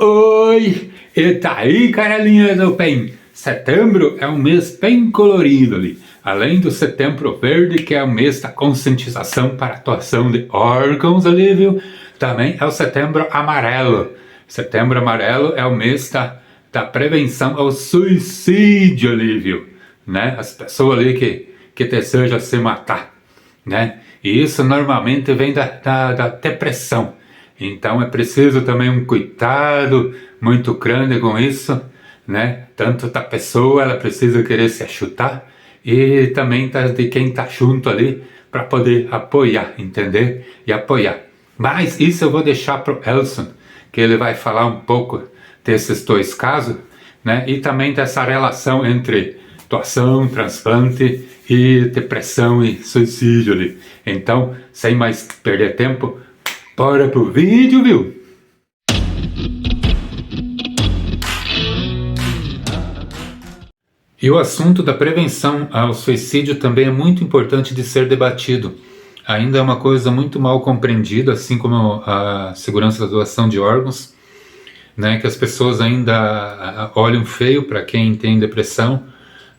Oi! E tá aí, carolinha do bem? Setembro é um mês bem colorido ali. Além do Setembro Verde, que é o mês da conscientização para a atuação de órgãos ali, viu? Também é o Setembro Amarelo. Setembro Amarelo é o mês da prevenção ao suicídio ali, viu? Né? As pessoas ali que desejam se matar, né? E isso normalmente vem da depressão. Então é preciso também um cuidado muito grande com isso, né? Tanto da pessoa, ela precisa querer se achutar, e também de quem está junto ali para poder apoiar, entender? E apoiar. Mas isso eu vou deixar para o Elson, que ele vai falar um pouco desses dois casos, né? E também dessa relação entre doação, transplante e depressão e suicídio ali. Então, sem mais perder tempo, bora pro vídeo, viu? E o assunto da prevenção ao suicídio também é muito importante de ser debatido. Ainda é uma coisa muito mal compreendida, assim como a segurança da doação de órgãos, né, que as pessoas ainda olham feio para quem tem depressão,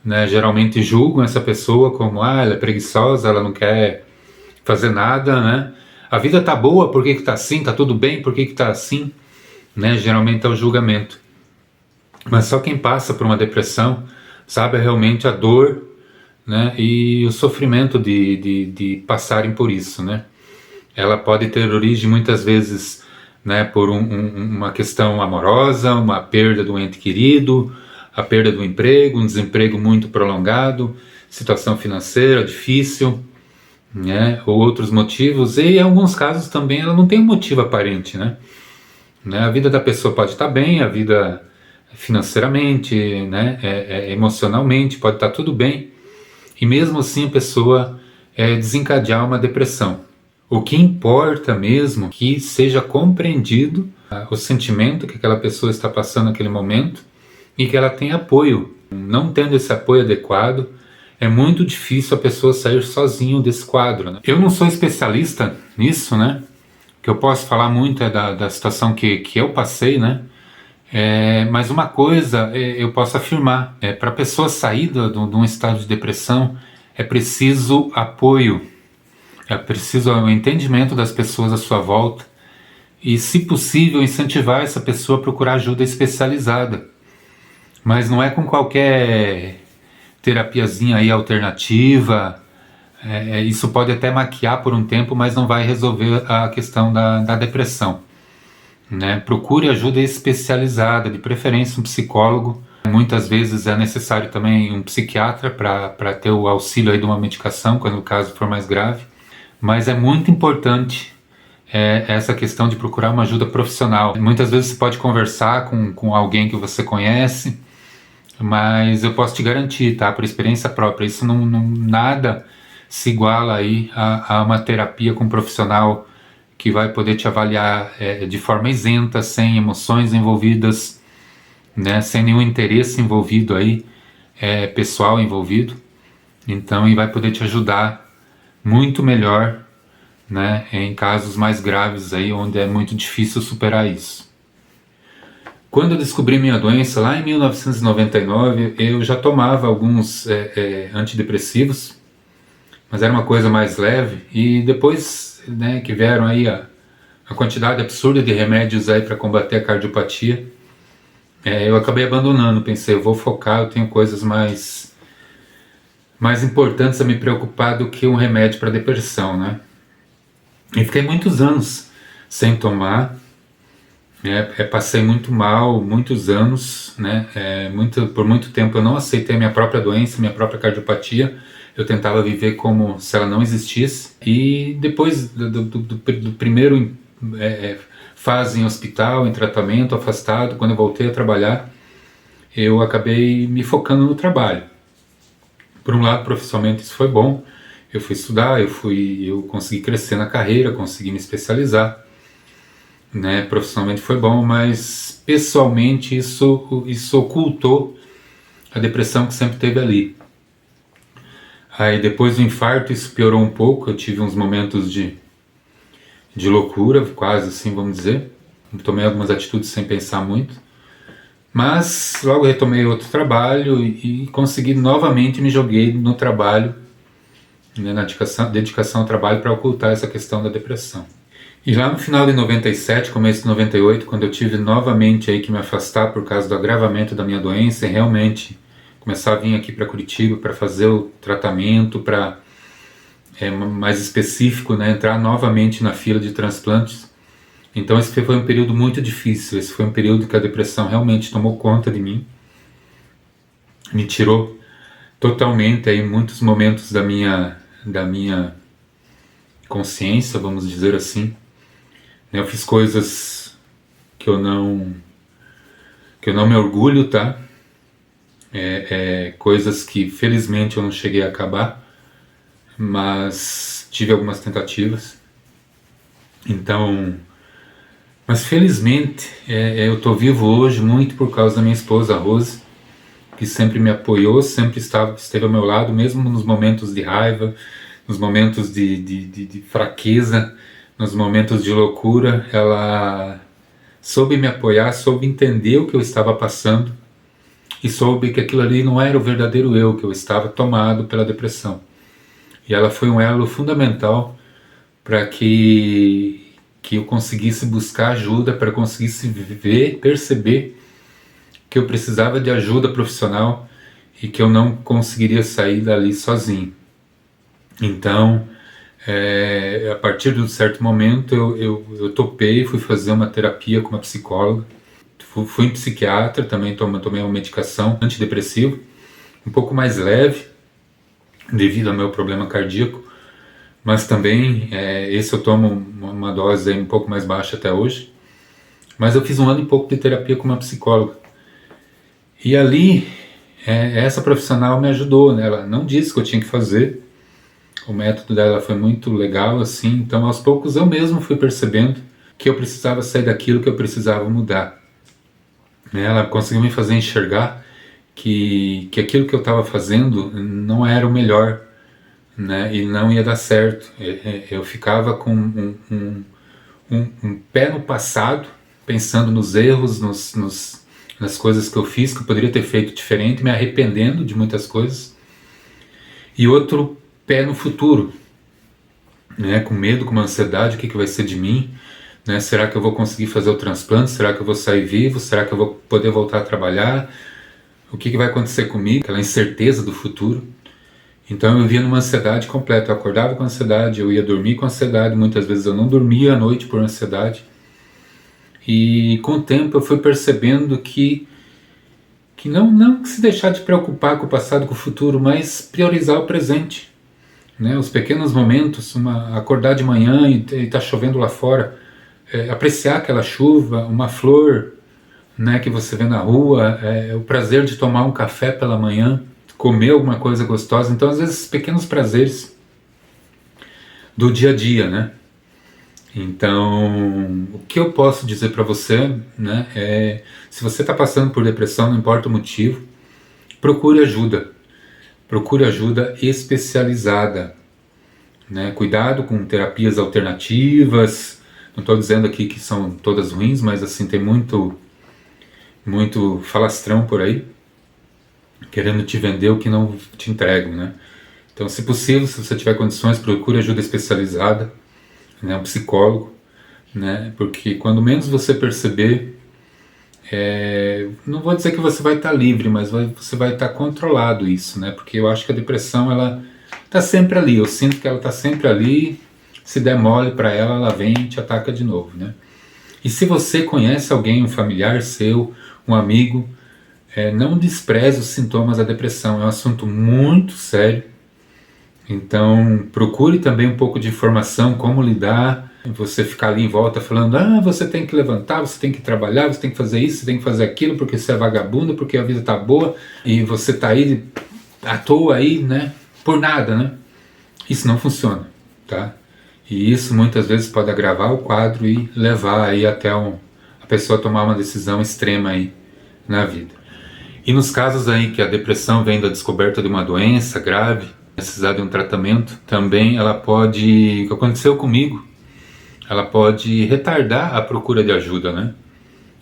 né, geralmente julgam essa pessoa como, ela é preguiçosa, ela não quer fazer nada, né? A vida tá boa, por que que tá assim? Tá tudo bem, por que que tá assim? Né? Geralmente é o julgamento. Mas só quem passa por uma depressão sabe realmente a dor, né, e o sofrimento de passarem por isso, né? Ela pode ter origem muitas vezes, né, por uma questão amorosa, uma perda do ente querido, a perda do emprego, um desemprego muito prolongado, situação financeira difícil, né, ou outros motivos, e em alguns casos também ela não tem um motivo aparente, né? A vida da pessoa pode estar bem, a vida financeiramente, né, emocionalmente, pode estar tudo bem, e mesmo assim a pessoa desencadear uma depressão. O que importa mesmo é que seja compreendido o sentimento que aquela pessoa está passando naquele momento e que ela tenha apoio. Não tendo esse apoio adequado, é muito difícil a pessoa sair sozinho desse quadro, né? Eu não sou especialista nisso, né? O que eu posso falar muito é da situação que eu passei, né? Mas uma coisa eu posso afirmar, para a pessoa sair de um estado de depressão é preciso apoio, é preciso o entendimento das pessoas à sua volta e, se possível, incentivar essa pessoa a procurar ajuda especializada. Mas não é com qualquer terapiazinha aí alternativa. Isso pode até maquiar por um tempo, mas não vai resolver a questão da depressão, né? Procure ajuda especializada, de preferência um psicólogo. Muitas vezes é necessário também um psiquiatra para ter o auxílio aí de uma medicação, quando o caso for mais grave. Mas é muito importante essa questão de procurar uma ajuda profissional. Muitas vezes você pode conversar com alguém que você conhece, mas eu posso te garantir, tá, por experiência própria, isso nada se iguala aí a uma terapia com um profissional que vai poder te avaliar de forma isenta, sem emoções envolvidas, né, sem nenhum interesse envolvido aí, pessoal envolvido. Então, e vai poder te ajudar muito melhor, né, em casos mais graves aí, onde é muito difícil superar isso. Quando eu descobri minha doença lá em 1999, eu já tomava alguns antidepressivos, mas era uma coisa mais leve, e depois, né, que vieram aí a quantidade absurda de remédios aí para combater a cardiopatia, eu acabei abandonando. Pensei, eu vou focar, eu tenho coisas mais importantes a me preocupar do que um remédio para depressão, né? E fiquei muitos anos sem tomar, passei muito mal, muitos anos, né? Por muito tempo eu não aceitei minha própria doença, minha própria cardiopatia. Eu tentava viver como se ela não existisse. E depois do primeiro fase em hospital, em tratamento, afastado, quando eu voltei a trabalhar, eu acabei me focando no trabalho. Por um lado, profissionalmente isso foi bom. Eu fui estudar, eu consegui crescer na carreira, consegui me especializar, né? Profissionalmente foi bom, mas pessoalmente isso ocultou a depressão que sempre teve ali. Aí depois do infarto isso piorou um pouco, eu tive uns momentos de loucura, quase assim, vamos dizer. tomei algumas atitudes sem pensar muito, mas logo retomei outro trabalho e consegui novamente me joguei no trabalho, né, na dedicação ao trabalho para ocultar essa questão da depressão. E lá no final de 97, começo de 98, quando eu tive novamente aí que me afastar por causa do agravamento da minha doença e realmente começar a vir aqui para Curitiba para fazer o tratamento, para mais específico, né, entrar novamente na fila de transplantes. Então esse foi um período muito difícil, esse foi um período que a depressão realmente tomou conta de mim, me tirou totalmente aí muitos momentos da minha consciência, vamos dizer assim. Eu fiz coisas que eu não me orgulho, tá? Coisas que felizmente eu não cheguei a acabar, mas tive algumas tentativas. Então, mas felizmente eu tô vivo hoje muito por causa da minha esposa, a Rose, que sempre me apoiou, sempre esteve ao meu lado, mesmo nos momentos de raiva, nos momentos de fraqueza, nos momentos de loucura. Ela soube me apoiar, soube entender o que eu estava passando e soube que aquilo ali não era o verdadeiro eu, que eu estava tomado pela depressão. E ela foi um elo fundamental para que eu conseguisse buscar ajuda, para conseguisse perceber que eu precisava de ajuda profissional e que eu não conseguiria sair dali sozinho. Então, a partir de um certo momento, eu topei, fui fazer uma terapia com uma psicóloga, fui em psiquiatra, também tomei uma medicação antidepressiva, um pouco mais leve, devido ao meu problema cardíaco, mas também esse eu tomo uma dose aí um pouco mais baixa até hoje. Mas eu fiz 1 ano e pouco de terapia com uma psicóloga. E ali, essa profissional me ajudou, né? Ela não disse que eu tinha que fazer, o método dela foi muito legal, assim, então aos poucos eu mesmo fui percebendo que eu precisava sair daquilo, que eu precisava mudar. Ela conseguiu me fazer enxergar que aquilo que eu estava fazendo não era o melhor, né, e não ia dar certo. Eu ficava com um pé no passado, pensando nos erros, nas coisas que eu fiz, que eu poderia ter feito diferente, me arrependendo de muitas coisas, e outro pé no futuro, né, com medo, com uma ansiedade, o que vai ser de mim, né, será que eu vou conseguir fazer o transplante, será que eu vou sair vivo, será que eu vou poder voltar a trabalhar, o que vai acontecer comigo, aquela incerteza do futuro. Então eu vivia numa ansiedade completa, eu acordava com ansiedade, eu ia dormir com ansiedade, muitas vezes eu não dormia à noite por ansiedade, e com o tempo eu fui percebendo que não se deixar de preocupar com o passado, com o futuro, mas priorizar o presente, né? Os pequenos momentos, acordar de manhã e tá chovendo lá fora, apreciar aquela chuva, uma flor, né, que você vê na rua, o prazer de tomar um café pela manhã, comer alguma coisa gostosa. Então, às vezes, pequenos prazeres do dia a dia, né? Então, o que eu posso dizer para você, né, se você está passando por depressão, não importa o motivo, procure ajuda. Procure ajuda especializada, né? Cuidado com terapias alternativas. Não estou dizendo aqui que são todas ruins, mas assim, tem muito falastrão por aí, querendo te vender o que não te entregam, né? Então, se possível, se você tiver condições, procure ajuda especializada, né, um psicólogo, né? Porque quando menos você perceber, não vou dizer que você vai estar livre, mas você vai estar controlado isso, né? Porque eu acho que a depressão, ela está sempre ali, eu sinto que ela está sempre ali, se der mole para ela, ela vem e te ataca de novo, né? E se você conhece alguém, um familiar seu, um amigo, não despreze os sintomas da depressão, é um assunto muito sério. Então procure também um pouco de informação, como lidar. Você ficar ali em volta falando, você tem que levantar, você tem que trabalhar, você tem que fazer isso, você tem que fazer aquilo, porque você é vagabundo, porque a vida tá boa, e você tá aí à toa aí, né, por nada, né? Isso não funciona, tá? E isso muitas vezes pode agravar o quadro e levar aí até a pessoa tomar uma decisão extrema aí na vida. E nos casos aí que a depressão vem da descoberta de uma doença grave, precisar de um tratamento, também ela pode, o que aconteceu comigo, ela pode retardar a procura de ajuda, né?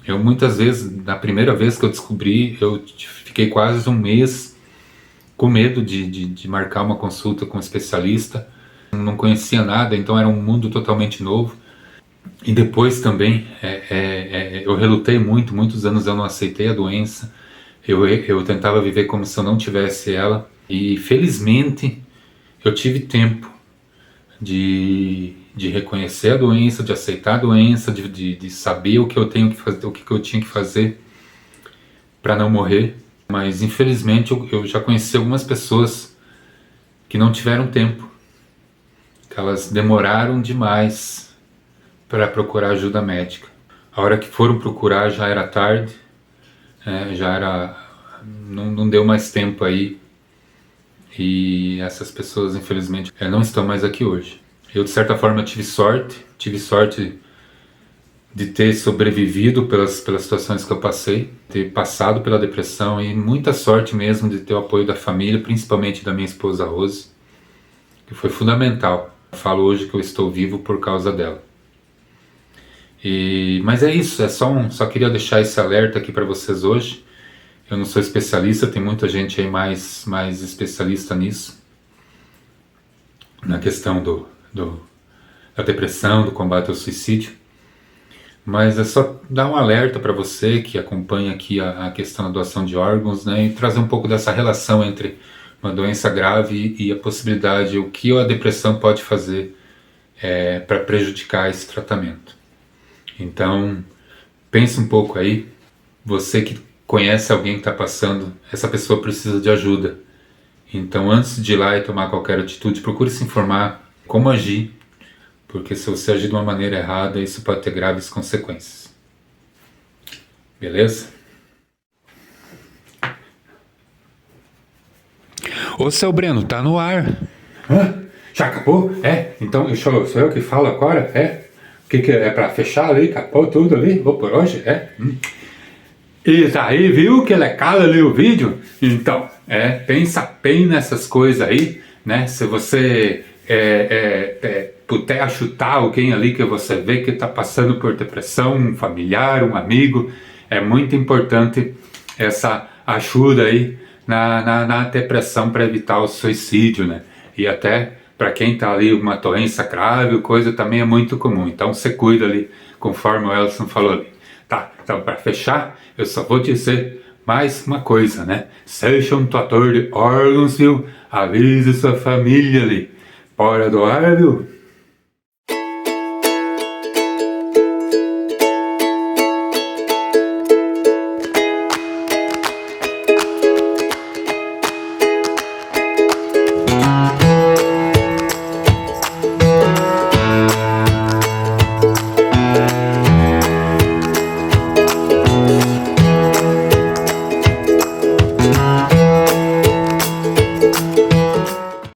Eu muitas vezes, na primeira vez que eu descobri, eu fiquei quase um mês com medo de marcar uma consulta com um especialista. Não conhecia nada, então era um mundo totalmente novo. E depois também, eu relutei muito, muitos anos eu não aceitei a doença. Eu tentava viver como se eu não tivesse ela. E felizmente eu tive tempo de reconhecer a doença, de aceitar a doença, de saber o que eu tenho que fazer, o que eu tinha que fazer para não morrer. Mas infelizmente eu já conheci algumas pessoas que não tiveram tempo, que elas demoraram demais para procurar ajuda médica. A hora que foram procurar já era tarde, já era, não deu mais tempo aí, e essas pessoas infelizmente não estão mais aqui hoje. Eu de certa forma tive sorte de ter sobrevivido pelas situações que eu passei, ter passado pela depressão, e muita sorte mesmo de ter o apoio da família, principalmente da minha esposa Rose, que foi fundamental. Eu falo hoje que eu estou vivo por causa dela. Mas é isso, só queria deixar esse alerta aqui para vocês hoje. Eu não sou especialista, tem muita gente aí mais especialista nisso, na questão da depressão, do combate ao suicídio. Mas é só dar um alerta para você que acompanha aqui a questão da doação de órgãos, né, e trazer um pouco dessa relação entre uma doença grave e a possibilidade, o que a depressão pode fazer para prejudicar esse tratamento. Então, pense um pouco aí, você que conhece alguém que está passando, essa pessoa precisa de ajuda. Então, antes de ir lá e tomar qualquer atitude, procure se informar como agir, porque se você agir de uma maneira errada, isso pode ter graves consequências. Beleza? Ô, seu Breno, tá no ar. Hã? Já acabou? Então sou eu que falo agora? O que é pra fechar ali? Acabou tudo ali? Vou por hoje? E daí, viu que legal ali o vídeo? Então, pensa bem nessas coisas aí, né? Se você puder ajudar alguém ali que você vê que está passando por depressão, um familiar, um amigo, é muito importante essa ajuda aí na depressão para evitar o suicídio, né? E até para quem está ali uma doença grave, coisa também é muito comum. Então você cuida ali, conforme o Elson falou ali. Tá, então para fechar, eu só vou dizer mais uma coisa, né? Seja um doador de órgãos, viu? Avise sua família ali. Bora doar, viu?